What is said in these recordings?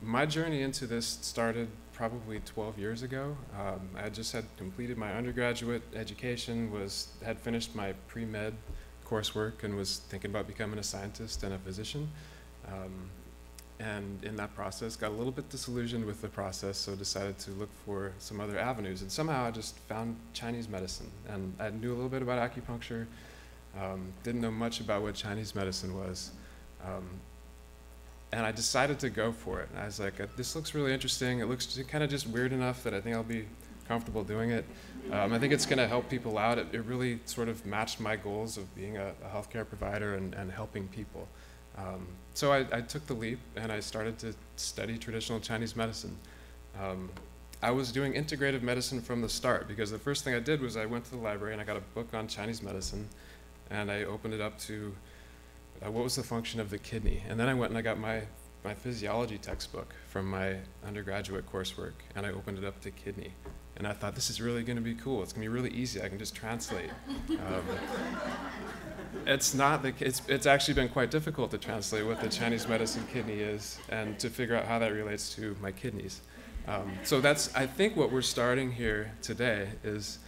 My journey into this started probably 12 years ago. I just had completed my undergraduate education, had finished my pre-med coursework, and was thinking about becoming a scientist and a physician. And in that process, got a little bit disillusioned with the process, so decided to look for some other avenues. And somehow I just found Chinese medicine. And I knew a little bit about acupuncture, didn't know much about what Chinese medicine was. And I decided to go for it. And I was like, this looks really interesting. It looks kind of just weird enough that I think I'll be comfortable doing it. I think it's going to help people out. It really sort of matched my goals of being a healthcare provider and helping people. So I took the leap and I started to study traditional Chinese medicine. I was doing integrative medicine from the start, because the first thing I did was I went to the library and I got a book on Chinese medicine, and I opened it up to what was the function of the kidney. And then I went and I got my physiology textbook from my undergraduate coursework, and I opened it up to kidney. And I thought, this is really going to be cool. It's going to be really easy. I can just translate. It's actually been quite difficult to translate what the Chinese medicine kidney is and to figure out how that relates to my kidneys. So that's, I think, what we're starting here today is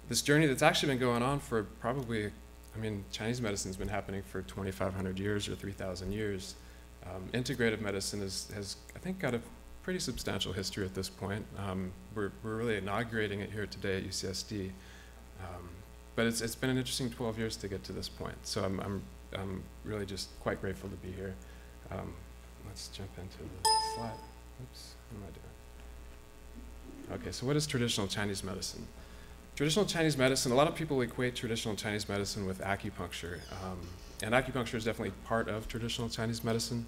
this journey that's actually been going on for probably, I mean, Chinese medicine's been happening for 2,500 years or 3,000 years. Integrative medicine has, I think, got a pretty substantial history at this point. We're really inaugurating it here today at UCSD. But it's been an interesting 12 years to get to this point. So I'm really just quite grateful to be here. Let's jump into the slide. Oops, what am I doing? Okay, so what is traditional Chinese medicine? Traditional Chinese medicine, a lot of people equate traditional Chinese medicine with acupuncture. And acupuncture is definitely part of traditional Chinese medicine.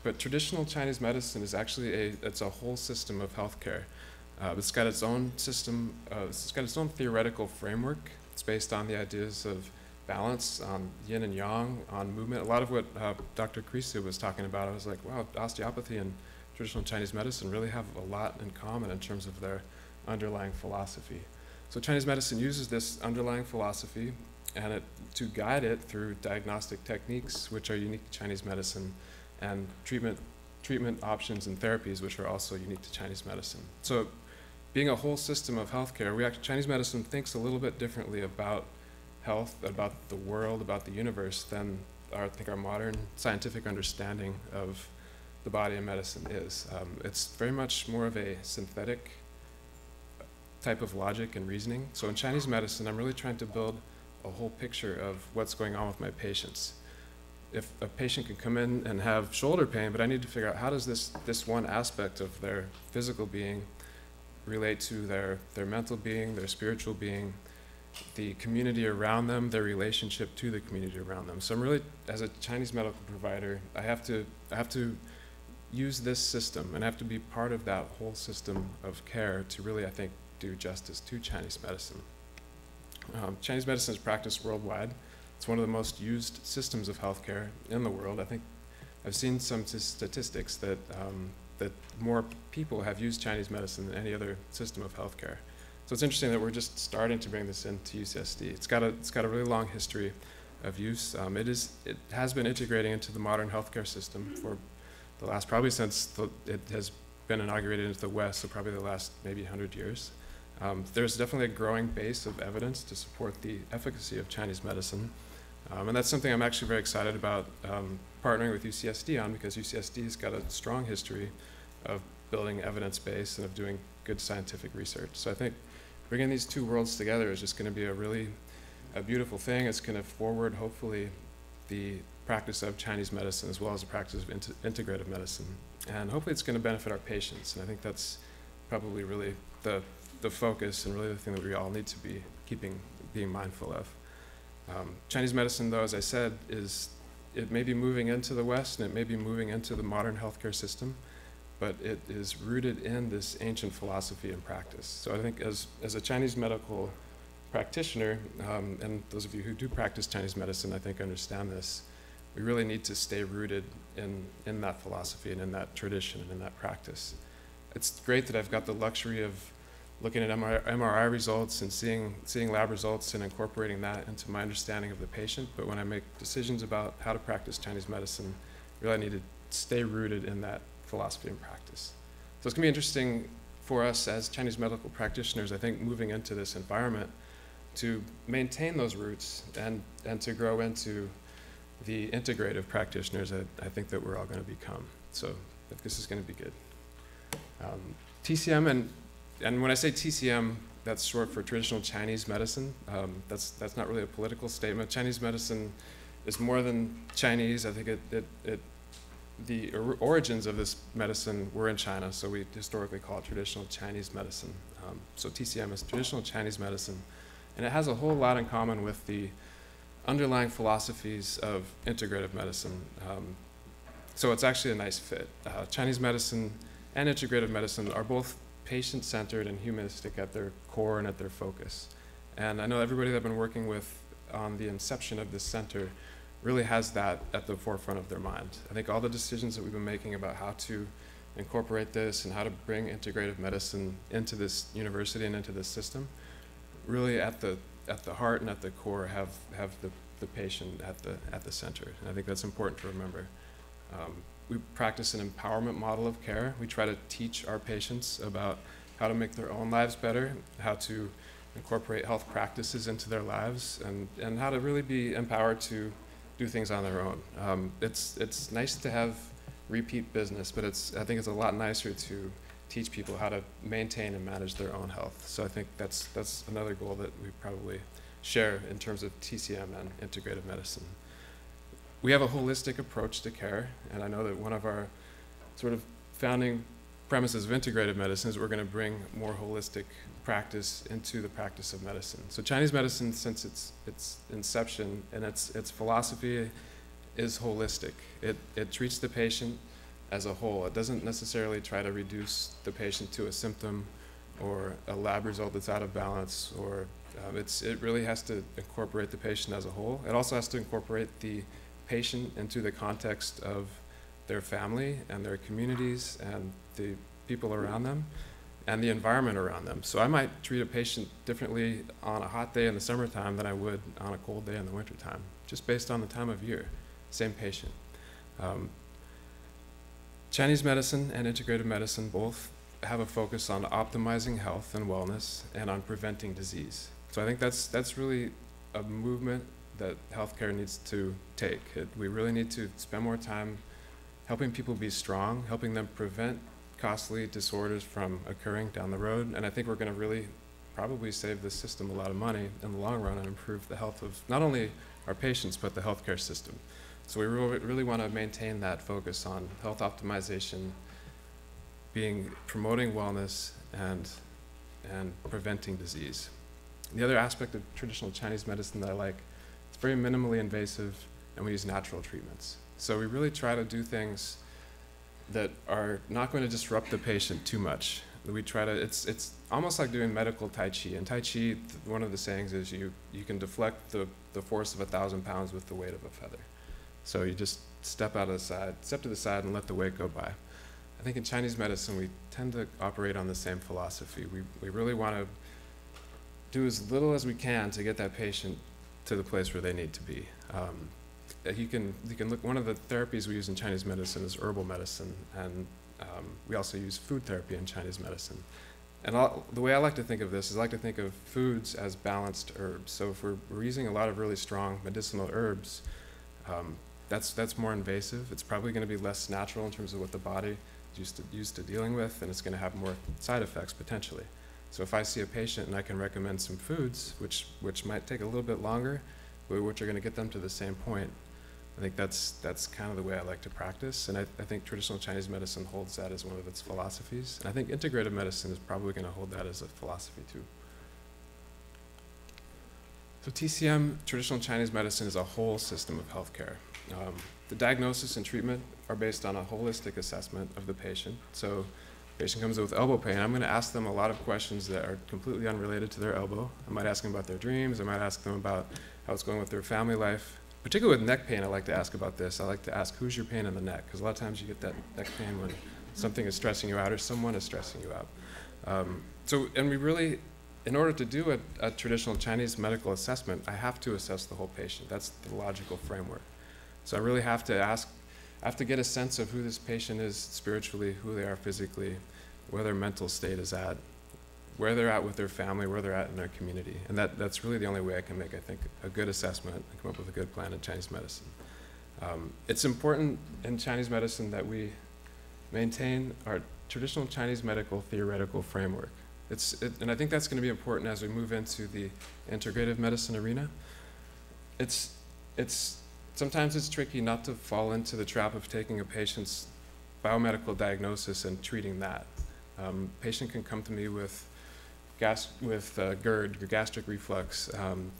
But traditional Chinese medicine is actually it's a whole system of healthcare. It's got its own system, it's got its own theoretical framework. It's based on the ideas of balance, on yin and yang, on movement. A lot of what Dr. Krisu was talking about, I was like, wow, osteopathy and traditional Chinese medicine really have a lot in common in terms of their underlying philosophy. So Chinese medicine uses this underlying philosophy and to guide it through diagnostic techniques, which are unique to Chinese medicine, and treatment options and therapies, which are also unique to Chinese medicine. So being a whole system of healthcare, Chinese medicine thinks a little bit differently about health, about the world, about the universe than I think our modern scientific understanding of the body and medicine is. It's very much more of a synthetic type of logic and reasoning. So in Chinese medicine, I'm really trying to build a whole picture of what's going on with my patients. If a patient can come in and have shoulder pain, but I need to figure out how does this one aspect of their physical being relate to their mental being, their spiritual being, the community around them, their relationship to the community around them. So I'm really, as a Chinese medical provider, I have to use this system and I have to be part of that whole system of care to really, I think, do justice to Chinese medicine. Chinese medicine is practiced worldwide. It's one of the most used systems of healthcare in the world. I think I've seen some statistics that more people have used Chinese medicine than any other system of healthcare. So it's interesting that we're just starting to bring this into UCSD. It's got a really long history of use. It has been integrating into the modern healthcare system for the last, probably since it has been inaugurated into the West, so probably the last maybe 100 years. There's definitely a growing base of evidence to support the efficacy of Chinese medicine. And that's something I'm actually very excited about partnering with UCSD on, because UCSD has got a strong history of building evidence base and of doing good scientific research. So I think bringing these two worlds together is just going to be a beautiful thing. It's going to forward, hopefully, the practice of Chinese medicine as well as the practice of integrative medicine. And hopefully it's going to benefit our patients. And I think that's probably really the focus and really the thing that we all need to be being mindful of. Chinese medicine, though, as I said, it may be moving into the West and it may be moving into the modern healthcare system, but it is rooted in this ancient philosophy and practice. So I think as a Chinese medical practitioner, and those of you who do practice Chinese medicine, I think understand this, we really need to stay rooted in that philosophy and in that tradition and in that practice. It's great that I've got the luxury of looking at MRI results and seeing lab results and incorporating that into my understanding of the patient, but when I make decisions about how to practice Chinese medicine, I really need to stay rooted in that philosophy and practice. So it's going to be interesting for us as Chinese medical practitioners, I think, moving into this environment to maintain those roots and to grow into the integrative practitioners that I think that we're all going to become. So this is going to be good. TCM, and when I say TCM, that's short for traditional Chinese medicine. That's not really a political statement. Chinese medicine is more than Chinese. I think the origins of this medicine were in China, so we historically call it traditional Chinese medicine. So TCM is traditional Chinese medicine, and it has a whole lot in common with the underlying philosophies of integrative medicine. So it's actually a nice fit. Chinese medicine and integrative medicine are both patient-centered and humanistic at their core and at their focus. And I know everybody that I've been working with on the inception of this center really has that at the forefront of their mind. I think all the decisions that we've been making about how to incorporate this and how to bring integrative medicine into this university and into this system, really at the heart and at the core have the patient at the center. And I think that's important to remember. We practice an empowerment model of care. We try to teach our patients about how to make their own lives better, how to incorporate health practices into their lives, and how to really be empowered to do things on their own. It's nice to have repeat business, but I think it's a lot nicer to teach people how to maintain and manage their own health. So I think that's another goal that we probably share in terms of TCM and integrative medicine. We have a holistic approach to care, and I know that one of our sort of founding premises of integrative medicine is we're going to bring more holistic practice into the practice of medicine. So Chinese medicine, since its inception and its philosophy is holistic. It treats the patient as a whole. It doesn't necessarily try to reduce the patient to a symptom or a lab result that's out of balance, or it really has to incorporate the patient as a whole. It also has to incorporate the patient into the context of their family and their communities and the people around them and the environment around them. So I might treat a patient differently on a hot day in the summertime than I would on a cold day in the wintertime, just based on the time of year, same patient. Chinese medicine and integrative medicine both have a focus on optimizing health and wellness and on preventing disease. So I think that's really a movement that healthcare needs to take. We really need to spend more time helping people be strong, helping them prevent costly disorders from occurring down the road. And I think we're going to really probably save the system a lot of money in the long run and improve the health of not only our patients, but the healthcare system. So we really want to maintain that focus on health optimization, promoting wellness and preventing disease. The other aspect of traditional Chinese medicine that I like, it's very minimally invasive, and we use natural treatments. So we really try to do things that are not going to disrupt the patient too much. It's almost like doing medical Tai Chi. In Tai Chi, one of the sayings is you can deflect the force of 1,000 pounds with the weight of a feather. So you just step to the side and let the weight go by. I think in Chinese medicine, we tend to operate on the same philosophy. We really want to do as little as we can to get that patient to the place where they need to be. You can look, one of the therapies we use in Chinese medicine is herbal medicine, and we also use food therapy in Chinese medicine. And the way I like to think of this is I like to think of foods as balanced herbs. So if we're using a lot of really strong medicinal herbs, that's more invasive. It's probably going to be less natural in terms of what the body is used to dealing with, and it's going to have more side effects potentially. So if I see a patient and I can recommend some foods, which might take a little bit longer, but which are going to get them to the same point, I think that's kind of the way I like to practice. And I think traditional Chinese medicine holds that as one of its philosophies. And I think integrative medicine is probably going to hold that as a philosophy too. So TCM, traditional Chinese medicine, is a whole system of healthcare. The diagnosis and treatment are based on a holistic assessment of the patient. So the patient comes in with elbow pain. I'm going to ask them a lot of questions that are completely unrelated to their elbow. I might ask them about their dreams. I might ask them about how it's going with their family life. Particularly with neck pain, I like to ask about this. I like to ask, who's your pain in the neck? Because a lot of times you get that neck pain when something is stressing you out or someone is stressing you out. And we really, in order to do a traditional Chinese medical assessment, I have to assess the whole patient. That's the logical framework. So I really have to ask I have to get a sense of who this patient is spiritually, who they are physically, where their mental state is at, where they're at with their family, where they're at in their community. And that's really the only way I can make, I think, a good assessment and come up with a good plan in Chinese medicine. It's important in Chinese medicine that we maintain our traditional Chinese medical theoretical framework. And I think that's going to be important as we move into the integrative medicine arena. Sometimes it's tricky not to fall into the trap of taking a patient's biomedical diagnosis and treating that. Patient can come to me with GERD, gastric reflux.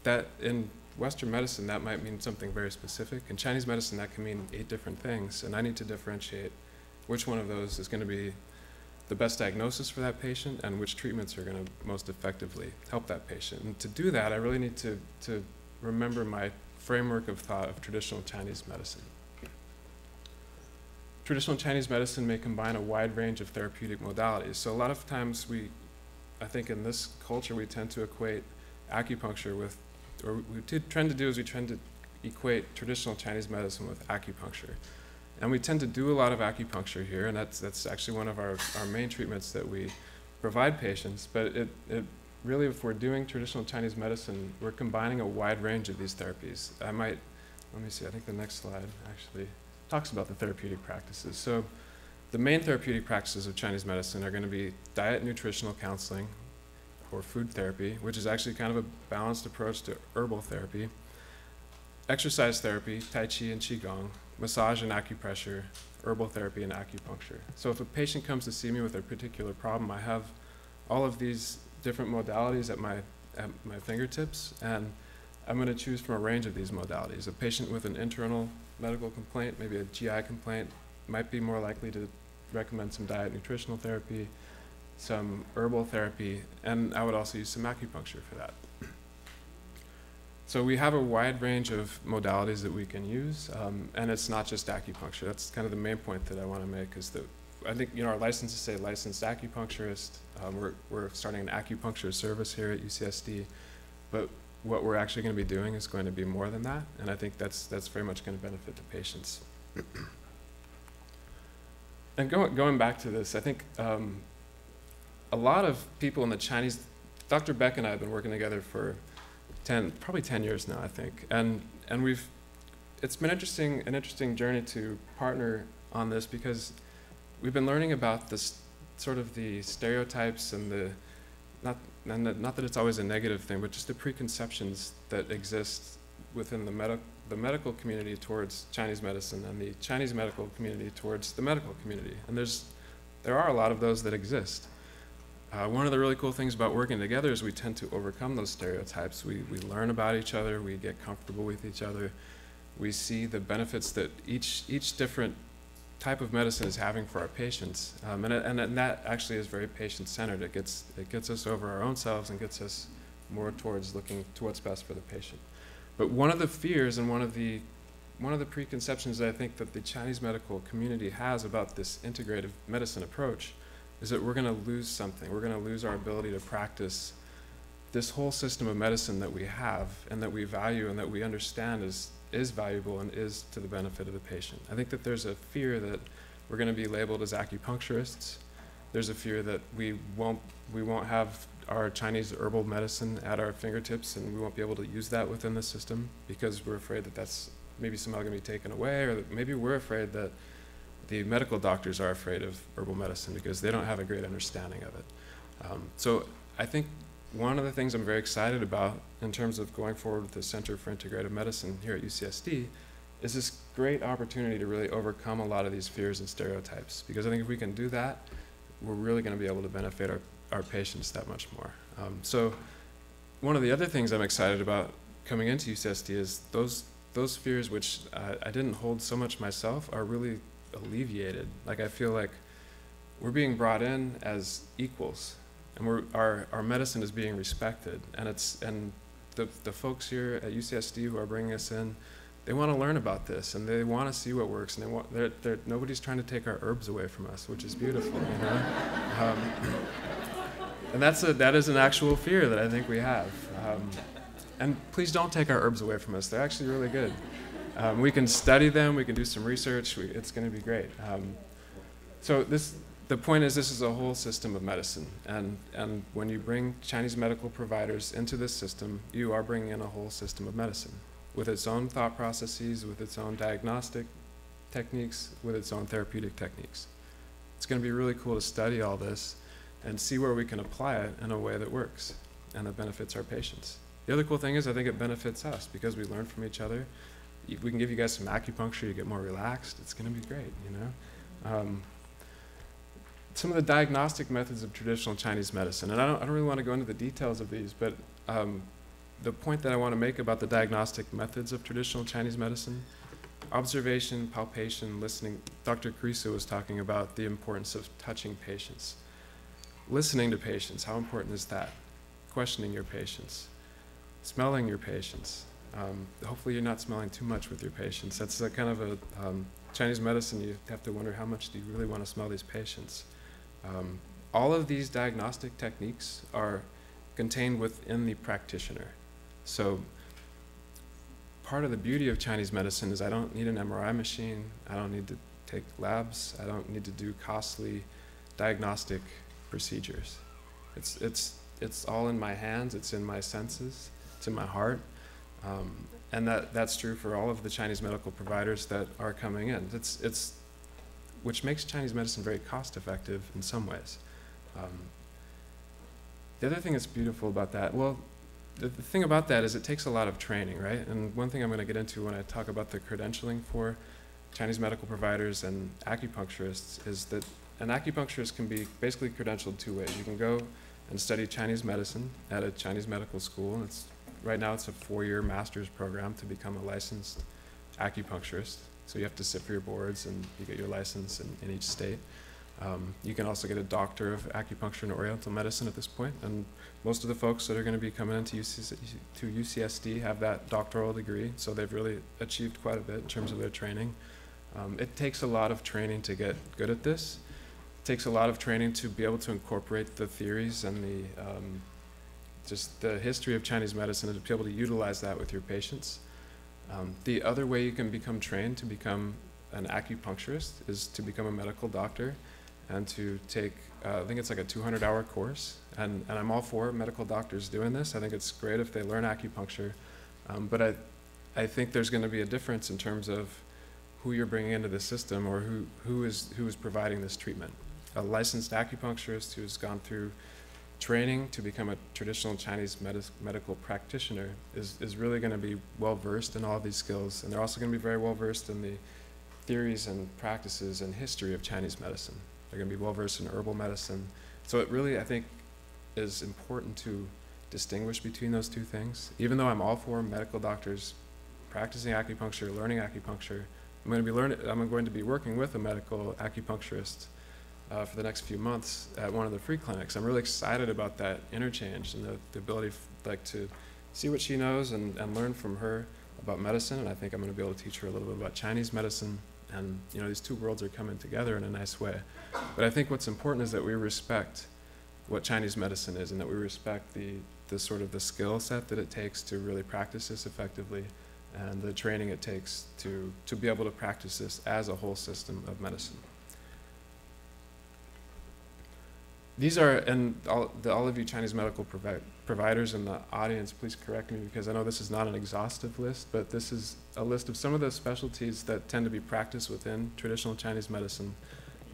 That in Western medicine, that might mean something very specific. In Chinese medicine, that can mean 8 different things, and I need to differentiate which one of those is going to be the best diagnosis for that patient and which treatments are going to most effectively help that patient. And to do that, I really need to remember my framework of thought of traditional Chinese medicine. Traditional Chinese medicine may combine a wide range of therapeutic modalities. So a lot of times I think in this culture, we tend to equate acupuncture with, or we tend to equate traditional Chinese medicine with acupuncture. And we tend to do a lot of acupuncture here, and that's actually one of our main treatments that we provide patients. But it really, if we're doing traditional Chinese medicine, we're combining a wide range of these therapies. Let me see, I think the next slide actually talks about the therapeutic practices. So the main therapeutic practices of Chinese medicine are going to be diet nutritional counseling or food therapy, which is actually kind of a balanced approach to herbal therapy, exercise therapy, Tai Chi and Qigong, massage and acupressure, herbal therapy, and acupuncture. So if a patient comes to see me with a particular problem, I have all of these different modalities at my fingertips, and I'm going to choose from a range of these modalities. A patient with an internal medical complaint, maybe a GI complaint, might be more likely to recommend some diet nutritional therapy, some herbal therapy, and I would also use some acupuncture for that. So we have a wide range of modalities that we can use, and it's not just acupuncture. That's kind of the main point that I want to make, is that I think our licenses say licensed acupuncturist. We're starting an acupuncture service here at UCSD, but what we're actually going to be doing is going to be more than that, and I think that's very much going to benefit the patients. And going back to this, I think a lot of people in the Chinese, Dr. Beck and I have been working together for probably 10 years now, I think, and it's been an interesting journey to partner on this, because we've been learning about this sort of the stereotypes and not that it's always a negative thing, but just the preconceptions that exist within the medical community towards Chinese medicine and the Chinese medical community towards the medical community. And there are a lot of those that exist. One of the really cool things about working together is we tend to overcome those stereotypes. We learn about each other, we get comfortable with each other, we see the benefits that each different type of medicine is having for our patients, and that actually is very patient-centered. It gets us over our own selves and gets us more towards looking to what's best for the patient. But one of the fears and one of the preconceptions that I think that the Chinese medical community has about this integrative medicine approach is that we're going to lose something. We're going to lose our ability to practice this whole system of medicine that we have and that we value and that we understand is valuable and is to the benefit of the patient. I think that there's a fear that we're going to be labeled as acupuncturists. There's a fear that we won't have our Chinese herbal medicine at our fingertips, and we won't be able to use that within the system because we're afraid that that's maybe somehow going to be taken away, or that maybe we're afraid that the medical doctors are afraid of herbal medicine because they don't have a great understanding of it. So I think one of the things I'm very excited about in terms of going forward with the Center for Integrative Medicine here at UCSD is this great opportunity to really overcome a lot of these fears and stereotypes, because I think if we can do that, we're really going to be able to benefit our patients that much more. So one of the other things I'm excited about coming into UCSD is those fears, which I didn't hold so much myself, are really alleviated. Like, I feel like we're being brought in as equals, and our medicine is being respected, and the folks here at UCSD who are bringing us in, they want to learn about this, and they want to see what works, and nobody's trying to take our herbs away from us, which is beautiful, you know? And that is an actual fear that I think we have. And please don't take our herbs away from us. They're actually really good. We can study them, we can do some research, it's going to be great. So the point is, this is a whole system of medicine, and when you bring Chinese medical providers into this system, you are bringing in a whole system of medicine, with its own thought processes, with its own diagnostic techniques, with its own therapeutic techniques. It's going to be really cool to study all this and see where we can apply it in a way that works and that benefits our patients. The other cool thing is I think it benefits us because we learn from each other. We can give you guys some acupuncture, you get more relaxed. It's going to be great, you know. Some of the diagnostic methods of traditional Chinese medicine, and I don't really want to go into the details of these, but the point that I want to make about the diagnostic methods of traditional Chinese medicine, observation, palpation, listening. Dr. Carrizo was talking about the importance of touching patients. Listening to patients, how important is that? Questioning your patients. Smelling your patients. Hopefully you're not smelling too much with your patients. That's a kind of a Chinese medicine, you have to wonder how much do you really want to smell these patients. All of these diagnostic techniques are contained within the practitioner. So part of the beauty of Chinese medicine is I don't need an MRI machine, I don't need to take labs, I don't need to do costly diagnostic procedures. It's all in my hands, it's in my senses, it's in my heart. And that's true for all of the Chinese medical providers that are coming in. Which makes Chinese medicine very cost effective in some ways. The other thing that's beautiful about that, well, the thing about that is it takes a lot of training, right? And one thing I'm going to get into when I talk about the credentialing for Chinese medical providers and acupuncturists is that an acupuncturist can be basically credentialed two ways. You can go and study Chinese medicine at a Chinese medical school. Right now it's a 4-year master's program to become a licensed acupuncturist. So you have to sit for your boards and you get your license in each state. You can also get a doctor of acupuncture and oriental medicine at this point, and most of the folks that are going to be coming into UCSD have that doctoral degree, so they've really achieved quite a bit in terms of their training. It takes a lot of training to get good at this. It takes a lot of training to be able to incorporate the theories and just the history of Chinese medicine and to be able to utilize that with your patients. The other way you can become trained to become an acupuncturist is to become a medical doctor and to take, I think it's like a 200-hour course. And I'm all for medical doctors doing this. I think it's great if they learn acupuncture. But I think there's going to be a difference in terms of who you're bringing into the system or who is providing this treatment. A licensed acupuncturist who's gone through training to become a traditional Chinese medical practitioner is really going to be well versed in all of these skills, and they're also going to be very well versed in the theories and practices and history of Chinese medicine. They're going to be well versed in herbal medicine. So it really, I think, is important to distinguish between those two things. Even though I'm all for medical doctors practicing acupuncture, learning acupuncture, I'm going to be working with a medical acupuncturist for the next few months at one of the free clinics. I'm really excited about that interchange and the ability to see what she knows and learn from her about medicine, and I think I'm going to be able to teach her a little bit about Chinese medicine, and these two worlds are coming together in a nice way. But I think what's important is that we respect what Chinese medicine is and that we respect the sort of the skill set that it takes to really practice this effectively and the training it takes to be able to practice this as a whole system of medicine. These are, and all of you Chinese medical providers in the audience, please correct me because I know this is not an exhaustive list, but this is a list of some of the specialties that tend to be practiced within traditional Chinese medicine.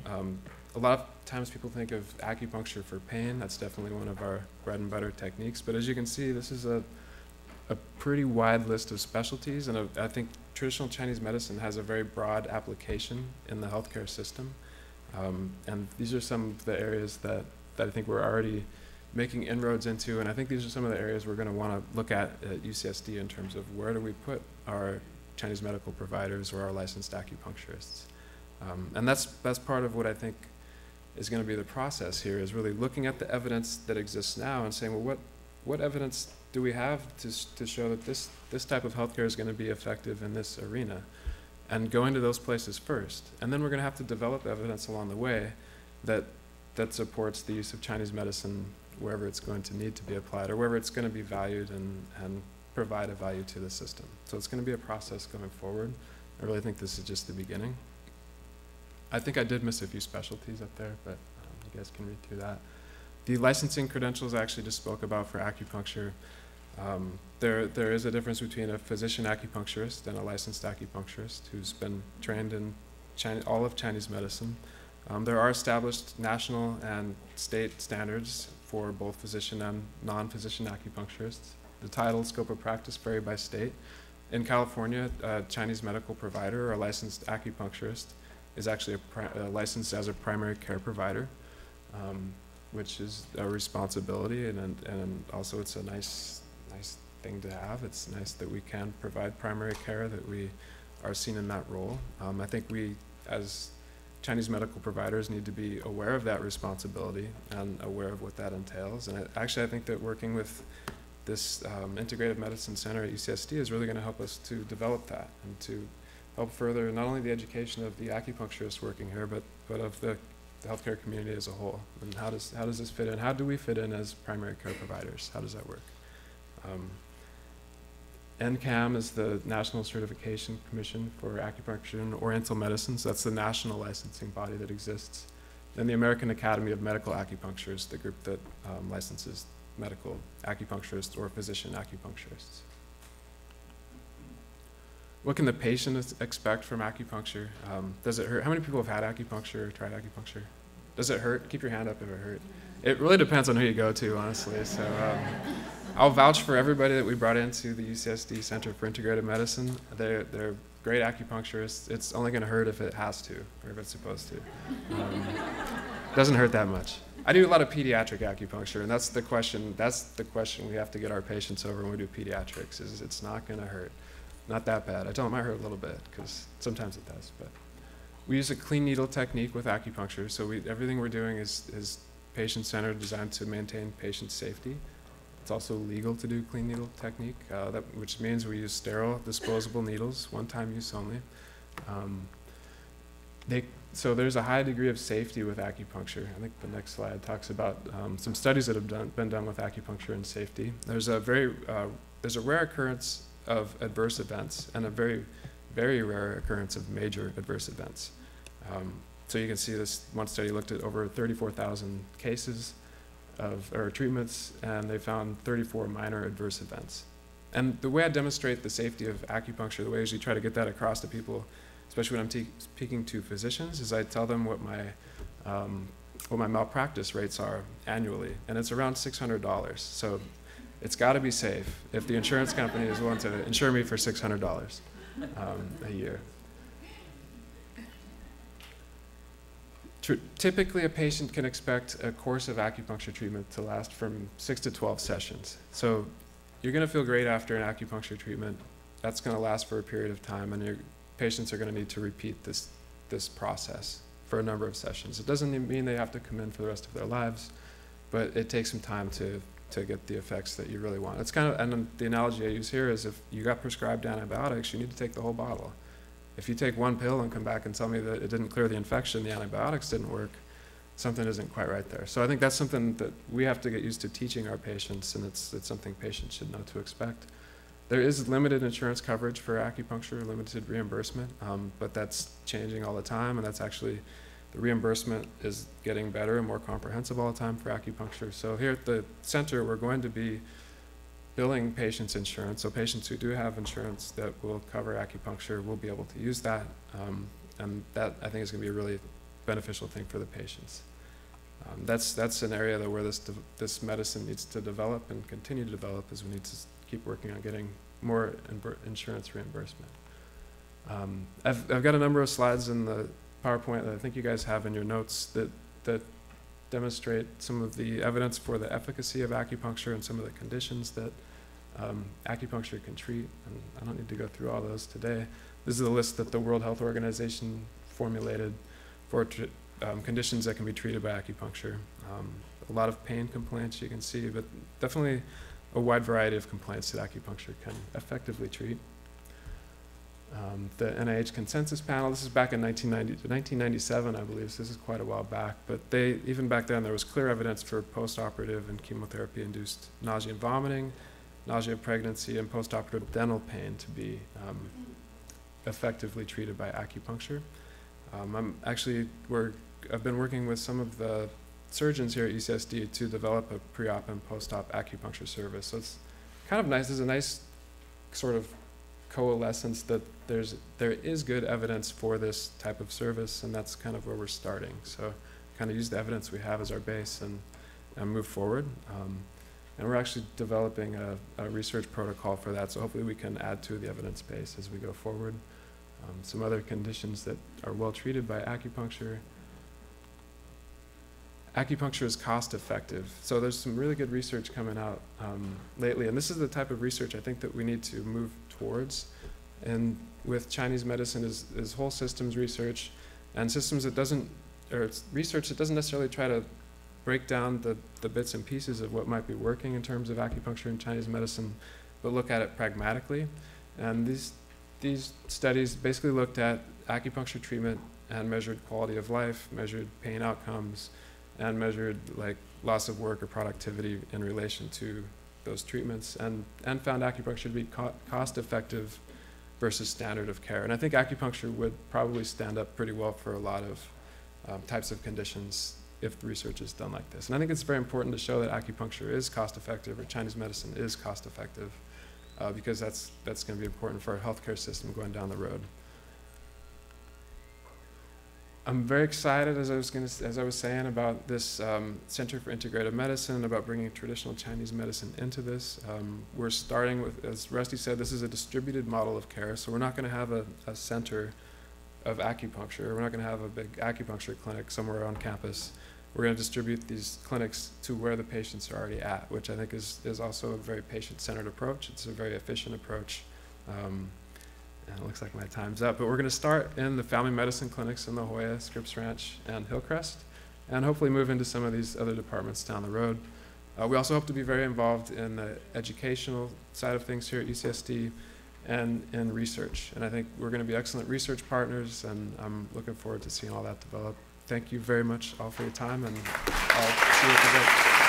A lot of times people think of acupuncture for pain. That's definitely one of our bread and butter techniques, but as you can see, this is a pretty wide list of specialties, and I think traditional Chinese medicine has a very broad application in the healthcare system. And these are some of the areas that I think we're already making inroads into, and I think these are some of the areas we're going to want to look at UCSD in terms of where do we put our Chinese medical providers or our licensed acupuncturists. And that's part of what I think is going to be the process here, is really looking at the evidence that exists now and saying, well, what evidence do we have to show that this type of healthcare is going to be effective in this arena? And going to those places first. And then we're going to have to develop evidence along the way that supports the use of Chinese medicine wherever it's going to need to be applied or wherever it's going to be valued and provide a value to the system. So it's going to be a process going forward. I really think this is just the beginning. I think I did miss a few specialties up there, but you guys can read through that. The licensing credentials I actually just spoke about for acupuncture. There is a difference between a physician acupuncturist and a licensed acupuncturist who's been trained in all of Chinese medicine. There are established national and state standards for both physician and non-physician acupuncturists. The title, scope of practice vary by state. In California, a Chinese medical provider or a licensed acupuncturist is actually licensed as a primary care provider, which is a responsibility, and also it's a nice thing to have. It's nice that we can provide primary care, that we are seen in that role. I think we, as Chinese medical providers, need to be aware of that responsibility and aware of what that entails. And I think that working with this Integrative Medicine Center at UCSD is really going to help us to develop that and to help further not only the education of the acupuncturists working here, but of the healthcare community as a whole. And how does this fit in? How do we fit in as primary care providers? How does that work? NCAM is the National Certification Commission for Acupuncture and Oriental Medicines. That's the national licensing body that exists. And the American Academy of Medical Acupuncture is the group that licenses medical acupuncturists or physician acupuncturists. What can the patient expect from acupuncture? Does it hurt? How many people have had acupuncture or tried acupuncture? Does it hurt? Keep your hand up if it hurt. It really depends on who you go to, honestly. So I'll vouch for everybody that we brought into the UCSD Center for Integrative Medicine. They're great acupuncturists. It's only going to hurt if it has to, or if it's supposed to. Doesn't hurt that much. I do a lot of pediatric acupuncture, and that's the question we have to get our patients over when we do pediatrics, is it's not going to hurt. Not that bad. I tell them it might hurt a little bit, because sometimes it does. But we use a clean needle technique with acupuncture, so everything we're doing is patient-centered, designed to maintain patient safety. It's also legal to do clean needle technique, which means we use sterile, disposable needles, one-time use only. So there's a high degree of safety with acupuncture. I think the next slide talks about some studies that have been done with acupuncture and safety. There's a rare occurrence of adverse events and a very, very rare occurrence of major adverse events. So you can see this one study looked at over 34,000 cases or treatments, and they found 34 minor adverse events. And the way I demonstrate the safety of acupuncture, the way I usually try to get that across to people, especially when I'm speaking to physicians, is I tell them what my malpractice rates are annually, and it's around $600. So it's got to be safe if the insurance company is willing to insure me for $600 a year. Typically, a patient can expect a course of acupuncture treatment to last from 6 to 12 sessions. So you're going to feel great after an acupuncture treatment. That's going to last for a period of time, and your patients are going to need to repeat this process for a number of sessions. It doesn't mean they have to come in for the rest of their lives, but it takes some time to get the effects that you really want. It's kind of, and the analogy I use here is if you got prescribed antibiotics, you need to take the whole bottle. If you take one pill and come back and tell me that it didn't clear the infection, the antibiotics didn't work, something isn't quite right there. So I think that's something that we have to get used to teaching our patients, and it's something patients should know to expect. There is limited insurance coverage for acupuncture, limited reimbursement, but that's changing all the time, and that's actually, the reimbursement is getting better and more comprehensive all the time for acupuncture. So here at the center, we're going to be billing patients insurance, so patients who do have insurance that will cover acupuncture will be able to use that, and that I think is going to be a really beneficial thing for the patients. That's an area that where this medicine needs to develop and continue to develop, as we need to keep working on getting more insurance reimbursement. I've got a number of slides in the PowerPoint that I think you guys have in your notes that demonstrate some of the evidence for the efficacy of acupuncture and some of the conditions that acupuncture can treat. And I don't need to go through all those today. This is a list that the World Health Organization formulated for conditions that can be treated by acupuncture. A lot of pain complaints you can see, but definitely a wide variety of complaints that acupuncture can effectively treat. The NIH Consensus panel, this is back in 1997, I believe, so this is quite a while back, but even back then there was clear evidence for post-operative and chemotherapy-induced nausea and vomiting, nausea, pregnancy, and postoperative dental pain to be effectively treated by acupuncture. I've been working with some of the surgeons here at UCSD to develop a pre-op and post-op acupuncture service. So it's kind of nice. There's a nice sort of coalescence that there is good evidence for this type of service, and that's kind of where we're starting. So kind of use the evidence we have as our base and move forward. And we're actually developing a research protocol for that, so hopefully we can add to the evidence base as we go forward. Some other conditions that are well treated by acupuncture. Acupuncture is cost effective. So there's some really good research coming out lately, and this is the type of research I think that we need to move towards. And with Chinese medicine is whole systems research, and systems that doesn't, or it's research that doesn't necessarily try to break down the bits and pieces of what might be working in terms of acupuncture and Chinese medicine, but look at it pragmatically. And these studies basically looked at acupuncture treatment and measured quality of life, measured pain outcomes, and measured like loss of work or productivity in relation to those treatments, and found acupuncture to be cost effective versus standard of care. And I think acupuncture would probably stand up pretty well for a lot of types of conditions if the research is done like this. And I think it's very important to show that acupuncture is cost effective, or Chinese medicine is cost effective, because that's going to be important for our healthcare system going down the road. I'm very excited, as I was saying, about this Center for Integrative Medicine, about bringing traditional Chinese medicine into this. We're starting with, as Rusty said, this is a distributed model of care, so we're not going to have a center of acupuncture. We're not going to have a big acupuncture clinic somewhere on campus. We're going to distribute these clinics to where the patients are already at, which I think is also a very patient-centered approach. It's a very efficient approach. And it looks like my time's up, but we're going to start in the family medicine clinics in La Jolla, Scripps Ranch, and Hillcrest, and hopefully move into some of these other departments down the road. We also hope to be very involved in the educational side of things here at UCSD and in research. And I think we're going to be excellent research partners, and I'm looking forward to seeing all that develop. Thank you very much all for your time, and I'll see you at the break.